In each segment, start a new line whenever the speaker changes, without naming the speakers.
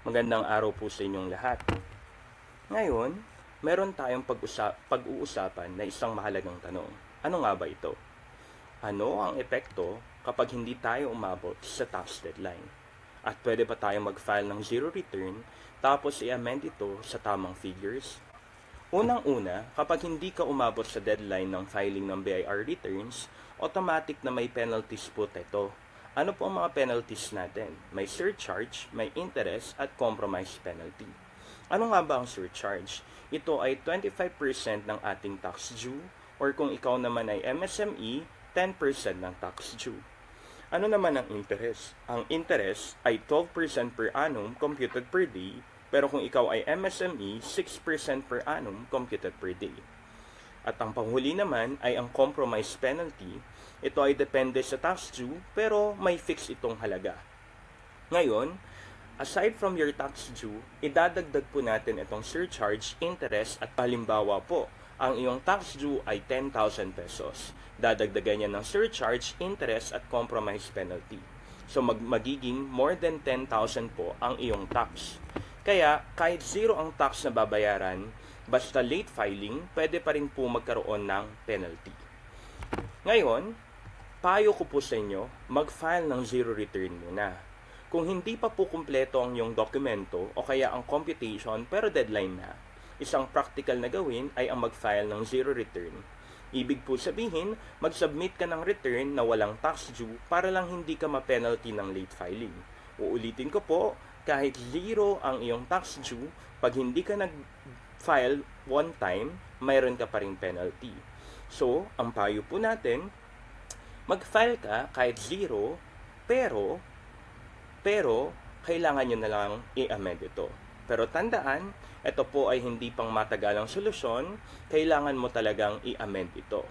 Magandang araw po sa inyong lahat. Ngayon, meron tayong pag-uusapan na isang mahalagang tanong. Ano nga ba ito? Ano ang epekto kapag hindi tayo umabot sa tax deadline? At pwede pa tayong mag-file ng zero return tapos i-amend ito sa tamang figures? Unang-una, kapag hindi ka umabot sa deadline ng filing ng BIR returns, automatic na may penalties po ito. Ano po ang mga penalties natin? May surcharge, may interest, at compromise penalty. Ano nga ba ang surcharge? Ito ay 25% ng ating tax due, or kung ikaw naman ay MSME, 10% ng tax due. Ano naman ang interest? Ang interest ay 12% per annum computed per day, pero kung ikaw ay MSME, 6% per annum computed per day. At ang panghuli naman ay ang compromise penalty. Ito ay depende sa tax due, pero may fix itong halaga. Ngayon, aside from your tax due, idadagdag po natin itong surcharge, interest at halimbawa po, ang iyong tax due ay 10,000 pesos. Dadagdagan niya ng surcharge, interest at compromise penalty. So magiging more than 10,000 po ang iyong tax. Kaya kahit zero ang tax na babayaran, basta late filing, pwede pa rin po magkaroon ng penalty. Ngayon, payo ko po sa inyo, mag-file ng zero return muna. Kung hindi pa po kumpleto ang iyong dokumento o kaya ang computation pero deadline na, isang practical na gawin ay ang mag-file ng zero return. Ibig po sabihin, mag-submit ka ng return na walang tax due para lang hindi ka ma-penalty ng late filing. Uulitin ko po, kahit zero ang iyong tax due, pag hindi ka nag-file one time, mayroon ka pa ring penalty. So, ang payo po natin, mag-file ka kahit zero, pero kailangan nyo na lang i-amend ito. Pero tandaan, ito po ay hindi pang matagalang solusyon, kailangan mo talagang i-amend ito.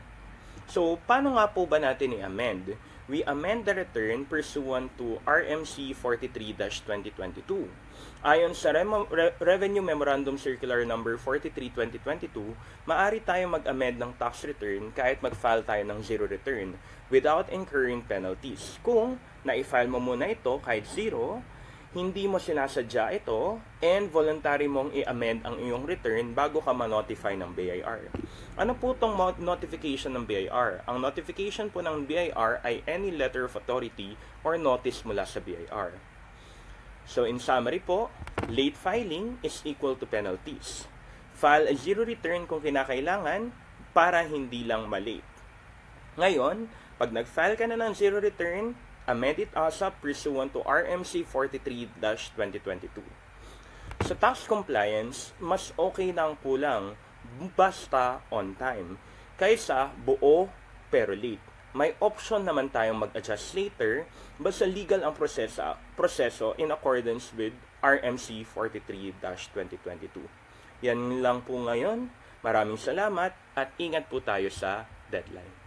So, paano nga po ba natin i-amend? We amend the return pursuant to RMC 43-2022. Ayon sa Revenue Memorandum Circular Number 43-2022, maaari tayong mag-amend ng tax return kahit mag-file tayo ng zero return without incurring penalties. Kung na-file mo muna ito kahit zero, hindi mo sinasadya ito, and voluntary mong i-amend ang iyong return bago ka ma-notify ng BIR. Ano po itong notification ng BIR? Ang notification po ng BIR ay any letter of authority or notice mula sa BIR. So in summary po, late filing is equal to penalties. File a zero return kung kinakailangan para hindi lang malate. Ngayon, pag nag-file ka na ng zero return, amend it ASAP pursuant to RMC 43-2022. Sa tax compliance, mas okay na ang kulang basta on time kaysa buo pero late. May option naman tayong mag-adjust later basta legal ang proseso in accordance with RMC 43-2022. Yan lang po ngayon. Maraming salamat at ingat po tayo sa deadline.